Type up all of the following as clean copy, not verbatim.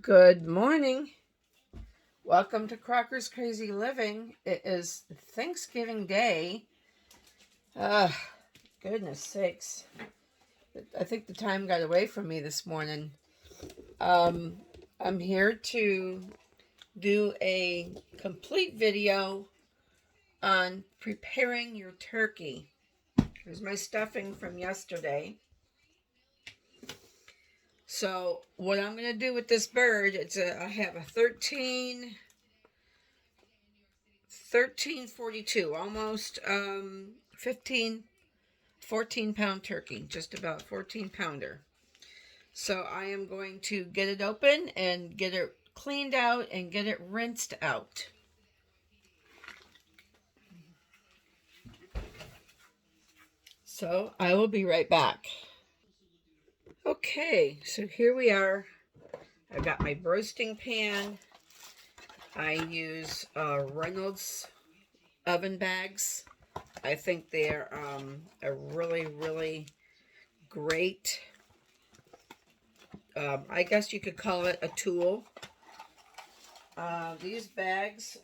Good morning. Welcome to Crocker's Crazy Living. It is Thanksgiving Day. Goodness sakes. I think the time got away from me this morning. I'm here to do a complete video on preparing your turkey. Here's my stuffing from yesterday. So what I'm going to do with this bird, I have a 1342, almost 15, 14-pound turkey, just about 14-pounder. So I am going to get it open and get it cleaned out and get it rinsed out. So I will be right back. Okay, so here we are. I've got my roasting pan. I use Reynolds oven bags. I think they're a really, really great, I guess you could call it a tool. These bags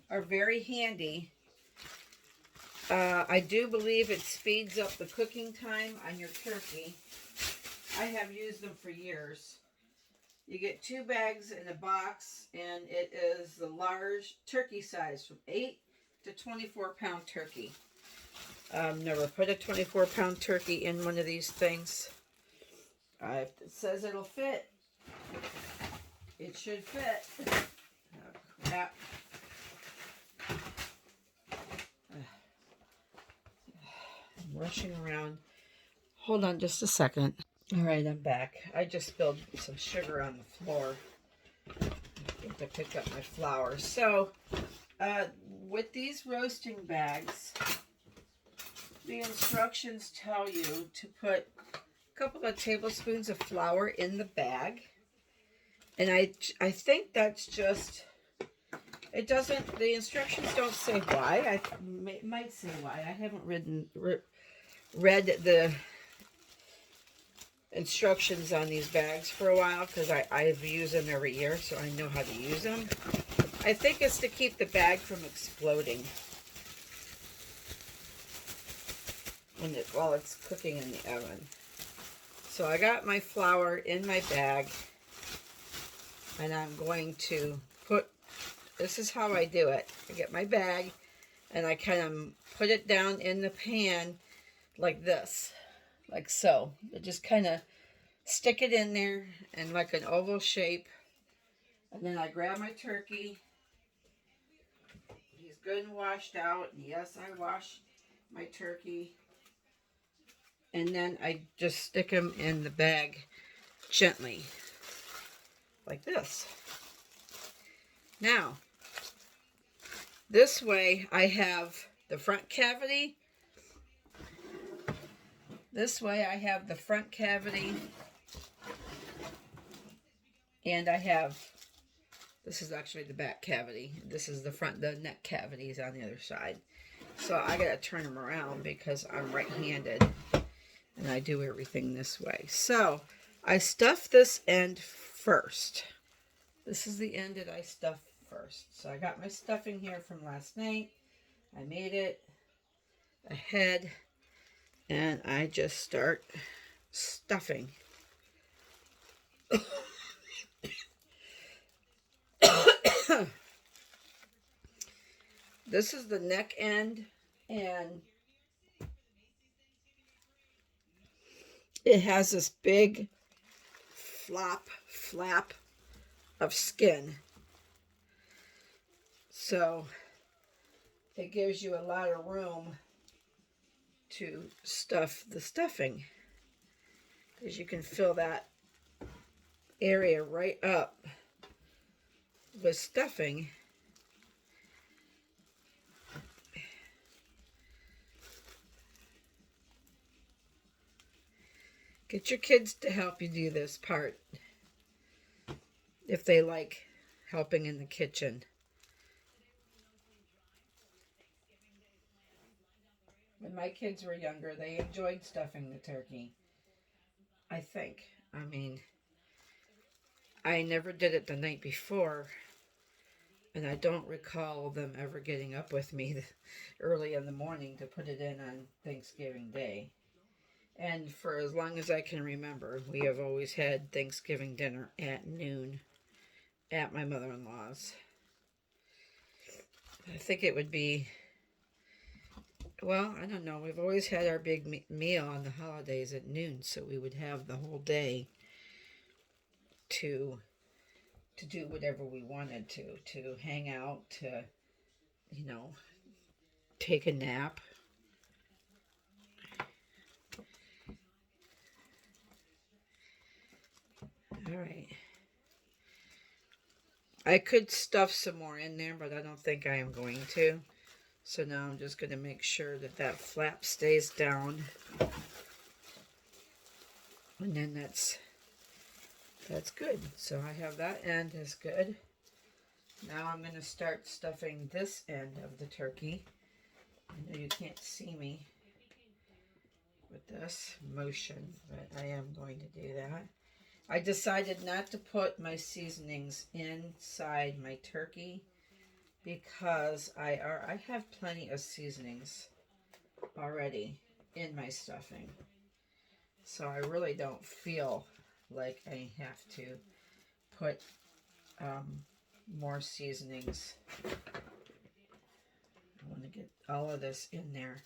are very handy. I do believe it speeds up the cooking time on your turkey. I have used them for years. You get 2 bags in a box, and it is the large turkey size from 8 to 24-pound turkey. Never put a 24-pound turkey in one of these things. If it says it'll fit, it should fit. Oh, crap. I'm rushing around. Hold on just a second. All right, I'm back. I just spilled some sugar on the floor. I think I picked up my flour. So, with these roasting bags, the instructions tell you to put a couple of tablespoons of flour in the bag. And I think that's just, it doesn't, the instructions don't say why. Might say why. I haven't read the instructions on these bags for a while because I've used them every year, so I know how to use them. I think it's to keep the bag from exploding while it's cooking in the oven. So I got my flour in my bag, and I'm going to this is how I do it. I get my bag and I kind of put it down in the pan like this, like so. I just kind of stick it in there in like an oval shape, and then I grab my turkey. He's good and washed out. Yes, I wash my turkey. And then I just stick him in the bag gently, like this. Now, this way I have the front cavity. This way I have the front cavity. And I have, this is actually the back cavity. This is the neck cavity is on the other side. So I gotta turn them around because I'm right-handed and I do everything this way. So I stuff this end first. This is the end that I stuff first. So I got my stuffing here from last night. I made it ahead and I just start stuffing. This is the neck end, and it has this big flap of skin. So it gives you a lot of room to stuff the stuffing, because you can fill that area right up with stuffing. Get your kids to help you do this part if they like helping in the kitchen. When my kids were younger, they enjoyed stuffing the turkey. I think. I mean, I never did it the night before, and I don't recall them ever getting up with me early in the morning to put it in on Thanksgiving Day. And for as long as I can remember, we have always had Thanksgiving dinner at noon at my mother-in-law's. I think it would be, well, I don't know. We've always had our big meal on the holidays at noon, so we would have the whole day to do whatever we wanted to hang out, to, you know, take a nap. All right. I could stuff some more in there, but I don't think I am going to. So now I'm just going to make sure that that flap stays down. And then that's good. So I have that end is good. Now I'm going to start stuffing this end of the turkey. I know you can't see me with this motion, but I am going to do that. I decided not to put my seasonings inside my turkey because I have plenty of seasonings already in my stuffing. So I really don't feel like I have to put more seasonings. I want to get all of this in there.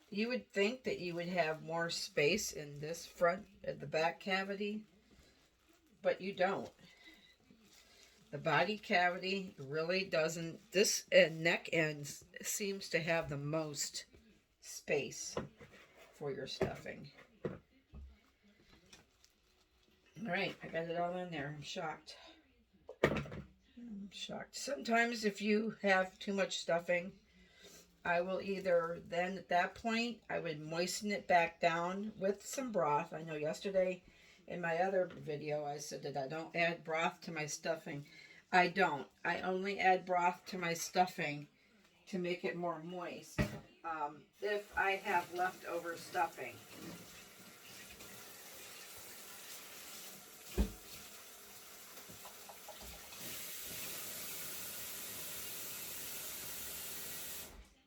You would think that you would have more space in this front, at the back cavity, but you don't. The body cavity really doesn't. This neck end seems to have the most space for your stuffing. All right, I got it all in there. I'm shocked. I'm shocked. Sometimes if you have too much stuffing, I will either, then at that point, I would moisten it back down with some broth. I know yesterday in my other video, I said that I don't add broth to my stuffing. I don't. I only add broth to my stuffing to make it more moist. If I have leftover stuffing.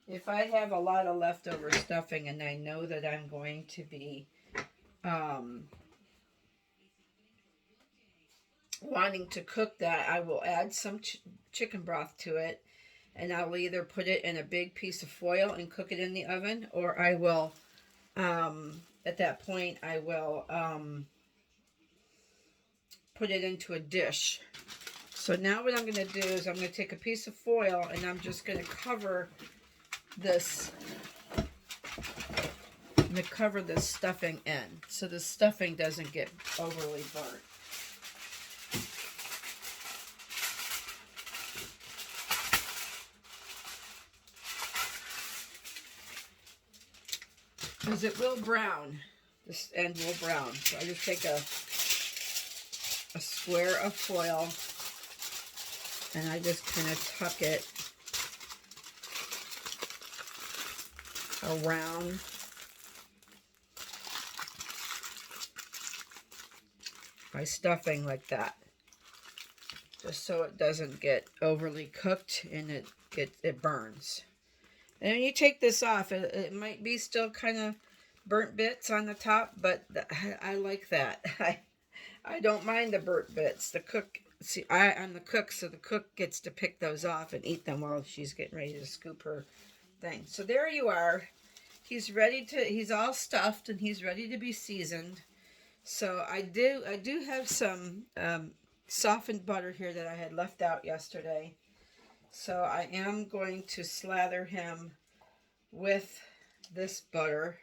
If I have a lot of leftover stuffing and I know that I'm going to be wanting to cook that, I will add some chicken broth to it, and I'll either put it in a big piece of foil and cook it in the oven, or I will, at that point, I will put it into a dish. So now what I'm going to do is I'm going to take a piece of foil and I'm just going to cover this. I'm going to cover this stuffing in so the stuffing doesn't get overly burnt. Because it will brown. This end will brown. So I just take a square of foil and I just kind of tuck it around my stuffing like that, just so it doesn't get overly cooked and it burns. And when you take this off, it might be still kind of burnt bits on the top, but I like that. I don't mind the burnt bits. The cook, see, I'm the cook, so the cook gets to pick those off and eat them while she's getting ready to scoop her thing. So there you are. He's all stuffed and he's ready to be seasoned. So I do have some softened butter here that I had left out yesterday. So I am going to slather him with this butter.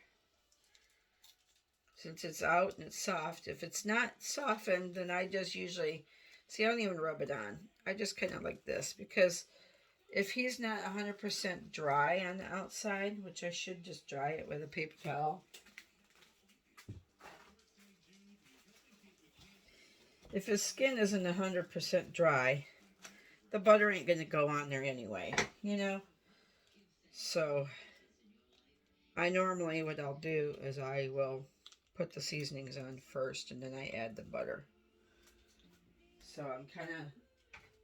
Since it's out and it's soft. If it's not softened, then I just usually, see, I don't even rub it on. I just kind of like this, because if he's not 100% dry on the outside, which I should just dry it with a paper towel. If his skin isn't 100% dry, the butter ain't going to go on there anyway, you know? So, I normally, what I'll do is I will put the seasonings on first, and then I add the butter. So I'm kind of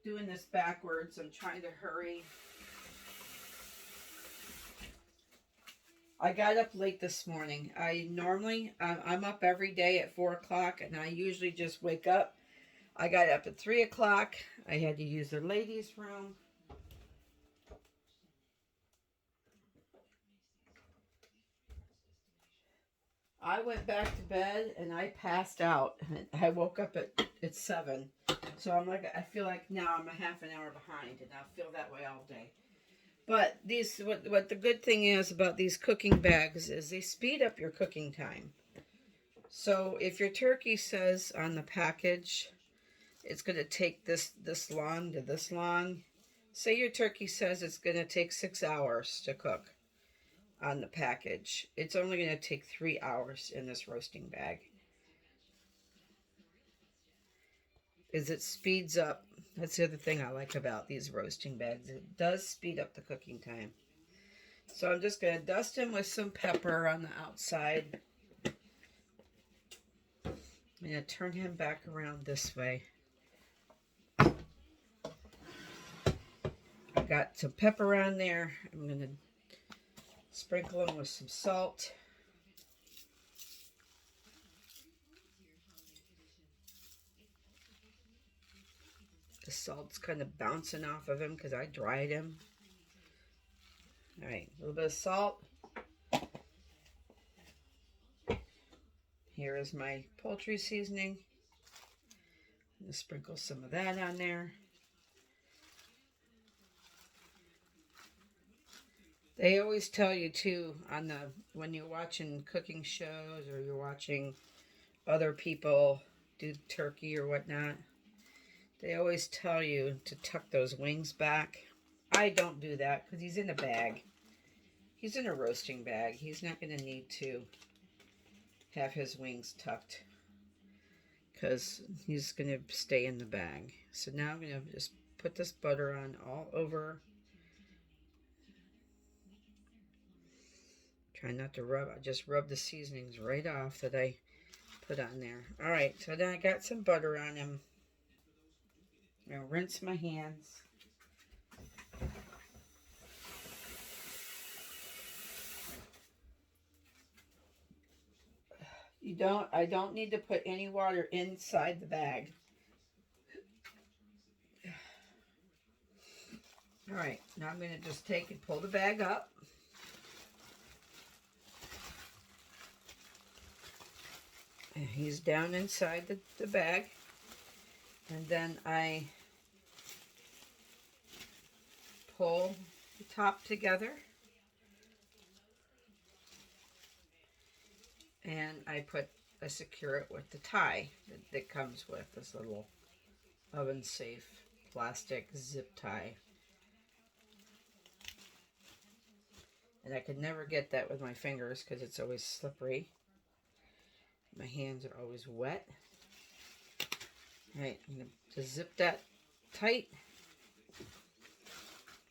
doing this backwards. I'm trying to hurry. I got up late this morning. I'm up every day at 4 o'clock, and I usually just wake up. I got up at 3 o'clock. I had to use the ladies' room. I went back to bed and I passed out. I woke up at 7. So I feel like now I'm a half an hour behind, and I'll feel that way all day. But what the good thing is about these cooking bags is they speed up your cooking time. So if your turkey says on the package, it's going to take this long to this long. Say your turkey says it's going to take 6 hours to cook on the package. It's only going to take 3 hours in this roasting bag. Is it speeds up. That's the other thing I like about these roasting bags. It does speed up the cooking time. So I'm just going to dust him with some pepper on the outside. I'm going to turn him back around this way. I got some pepper on there. I'm going to sprinkle him with some salt. The salt's kind of bouncing off of him because I dried him. All right, a little bit of salt. Here is my poultry seasoning. I'm going to sprinkle some of that on there. They always tell you too when you're watching cooking shows or you're watching other people do turkey or whatnot, they always tell you to tuck those wings back. I don't do that because he's in a bag. He's in a roasting bag. He's not going to need to have his wings tucked because he's going to stay in the bag. So now I'm going to just put this butter on all over. Try not to rub. I just rub the seasonings right off that I put on there. All right, so then I got some butter on him. I'm going to rinse my hands. I don't need to put any water inside the bag. All right, now I'm going to just take and pull the bag up. And he's down inside the bag. And then I pull the top together. And I secure it with the tie that comes with this little oven safe plastic zip tie. And I could never get that with my fingers because it's always slippery. My hands are always wet. All right, I'm going to zip that tight.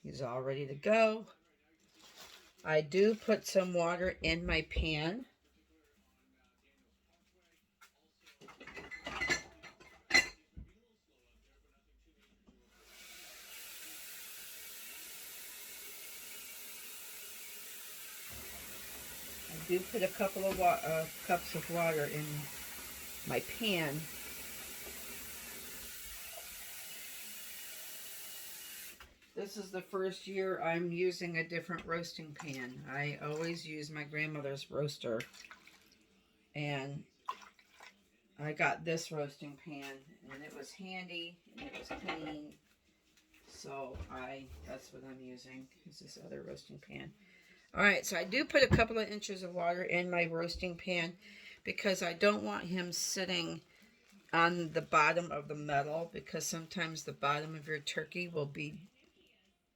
He's all ready to go. I do put some water in my pan. I do put a couple of cups of water in my pan. This is the first year I'm using a different roasting pan. I always use my grandmother's roaster. And I got this roasting pan, and it was handy, and it was clean. So that's what I'm using, is this other roasting pan. All right, so I do put a couple of inches of water in my roasting pan because I don't want him sitting on the bottom of the metal, because sometimes the bottom of your turkey will be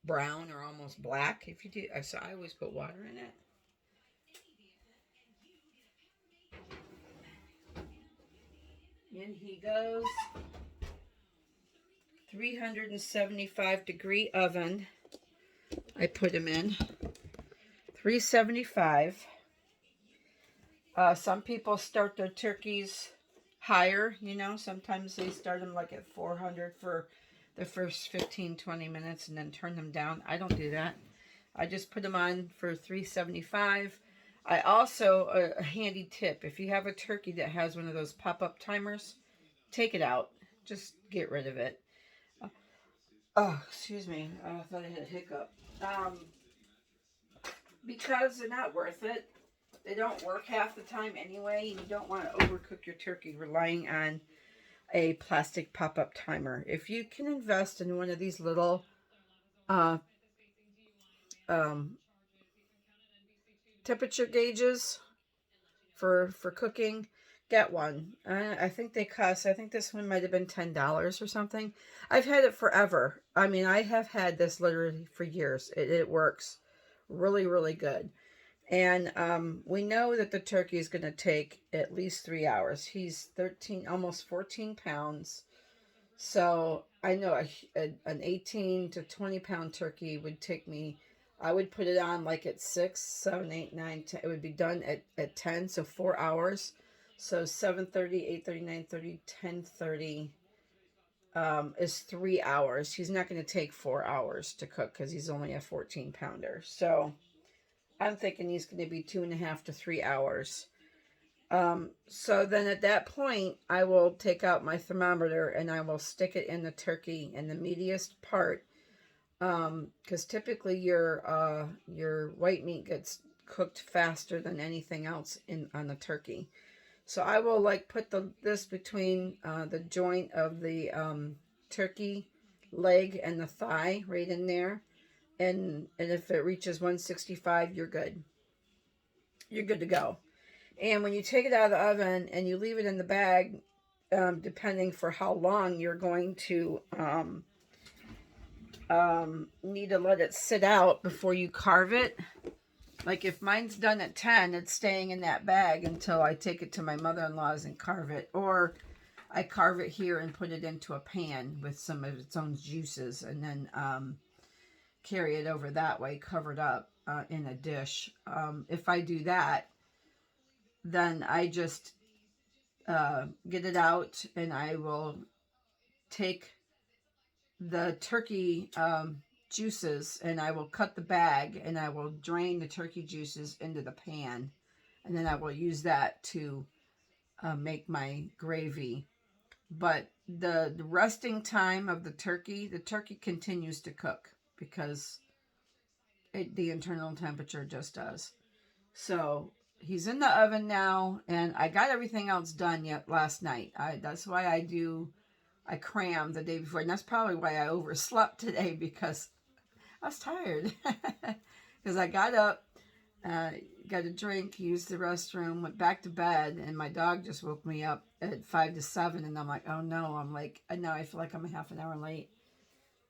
brown or almost black if you do. So I always put water in it. In he goes. 375 degree oven. I put him in. 375. Some people start their turkeys higher, you know. Sometimes they start them like at 400 for the first 15-20 minutes and then turn them down. I don't do that. I just put them on for 375. I also, a handy tip, if you have a turkey that has one of those pop-up timers, take it out. Just get rid of it. Oh, excuse me. I thought I had a hiccup. Because they're not worth it. They don't work half the time anyway. You don't want to overcook your turkey relying on a plastic pop-up timer. If you can invest in one of these little um, temperature gauges for cooking, get one. I think they cost, I think this one might have been $10 or something. I've had it forever. I mean, I have had this literally for years. It works really, really good. And we know that the turkey is going to take at least 3 hours. He's 13, almost 14 pounds. So I know an 18 to 20 pound turkey would take me, I would put it on like at 6, 7, 8, 9, 10. It would be done at 10, so 4 hours. So 7:30, 8:30, 9:30, 10:30 is 3 hours. He's not going to take 4 hours to cook because he's only a 14 pounder. So I'm thinking he's going to be 2.5 to 3 hours. So then at that point, I will take out my thermometer and I will stick it in the turkey in the meatiest part. Because typically your white meat gets cooked faster than anything else on the turkey. So I will like put this between the joint of the turkey leg and the thigh right in there. And if it reaches 165, you're good. You're good to go. And when you take it out of the oven and you leave it in the bag, depending for how long you're going to need to let it sit out before you carve it. Like if mine's done at 10, it's staying in that bag until I take it to my mother-in-law's and carve it. Or I carve it here and put it into a pan with some of its own juices and then carry it over that way, covered up in a dish. If I do that, then I just get it out and I will take the turkey juices and I will cut the bag and I will drain the turkey juices into the pan, and then I will use that to make my gravy. But the resting time of the turkey continues to cook because the internal temperature just does. So he's in the oven now, and I got everything else done yet last night. That's why I crammed the day before, and that's probably why I overslept today, because I was tired. Because I got up, got a drink, used the restroom, went back to bed, and my dog just woke me up at 5 to 7, and I'm like, oh no, now I feel like I'm a half an hour late.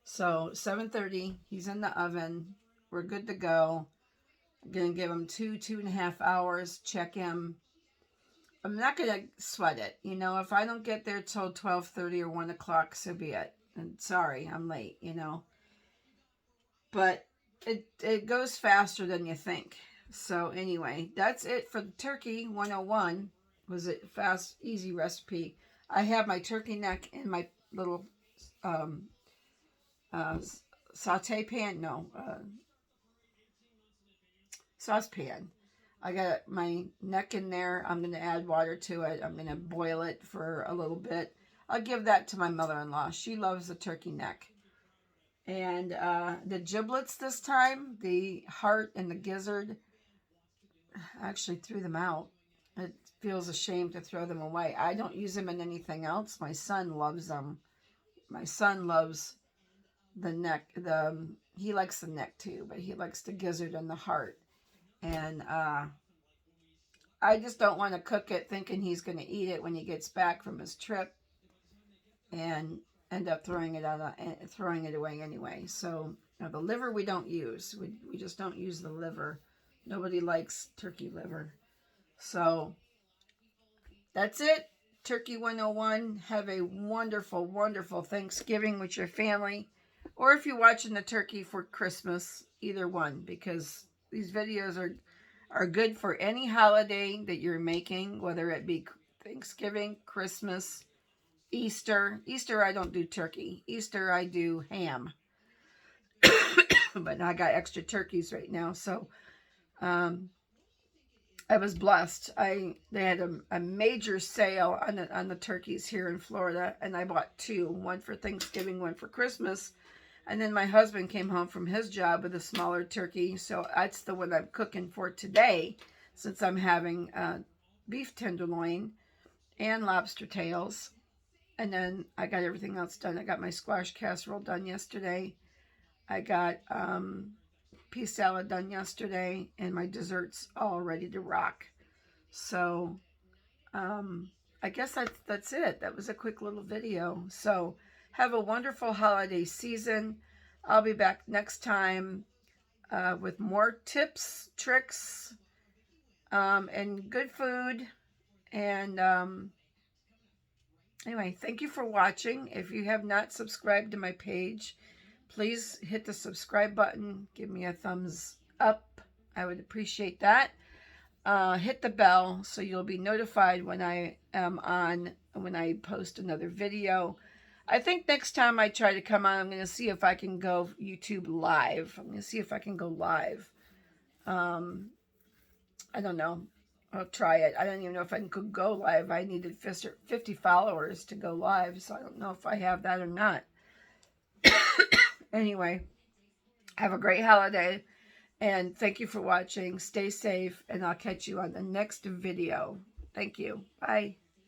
So 7:30, he's in the oven. We're good to go. I'm going to give him 2.5 hours, check him. I'm not going to sweat it. You know, if I don't get there till 12:30 or 1 o'clock, so be it. And sorry, I'm late, you know. But it goes faster than you think. So anyway, that's it for the turkey 101. Was it fast, easy recipe. I have my turkey neck in my little saute pan. No, saucepan. I got my neck in there. I'm going to add water to it. I'm going to boil it for a little bit. I'll give that to my mother-in-law. She loves the turkey neck. And the giblets this time, the heart and the gizzard, I actually threw them out. It feels a shame to throw them away. I don't use them in anything else. My son loves them. My son loves the neck. He likes the neck too, but he likes the gizzard and the heart. And I just don't want to cook it thinking he's going to eat it when he gets back from his trip and end up throwing it away anyway. So the liver we don't use. We just don't use the liver. Nobody likes turkey liver. So that's it. Turkey 101. Have a wonderful, wonderful Thanksgiving with your family. Or if you're watching the turkey for Christmas, either one, because these videos are are good for any holiday that you're making, whether it be Thanksgiving, Christmas, Easter. Easter, I don't do turkey. Easter, I do ham. But I got extra turkeys right now, so I was blessed. They had a major sale on the turkeys here in Florida, and I bought two, one for Thanksgiving, one for Christmas. And then my husband came home from his job with a smaller turkey, so that's the one I'm cooking for today, since I'm having beef tenderloin and lobster tails. And then I got everything else done. I got my squash casserole done yesterday. I got pea salad done yesterday, and my desserts all ready to rock. So I guess that's it. That was a quick little video. So have a wonderful holiday season. I'll be back next time with more tips, tricks, and good food. And anyway, thank you for watching. If you have not subscribed to my page, please hit the subscribe button. Give me a thumbs up. I would appreciate that. Hit the bell so you'll be notified when I am on, when I post another video. I think next time I try to come on, I'm going to see if I can go YouTube live. I'm going to see if I can go live. I don't know. I'll try it. I don't even know if I could go live. I needed 50 followers to go live, so I don't know if I have that or not. Anyway, have a great holiday, and thank you for watching. Stay safe, and I'll catch you on the next video. Thank you. Bye.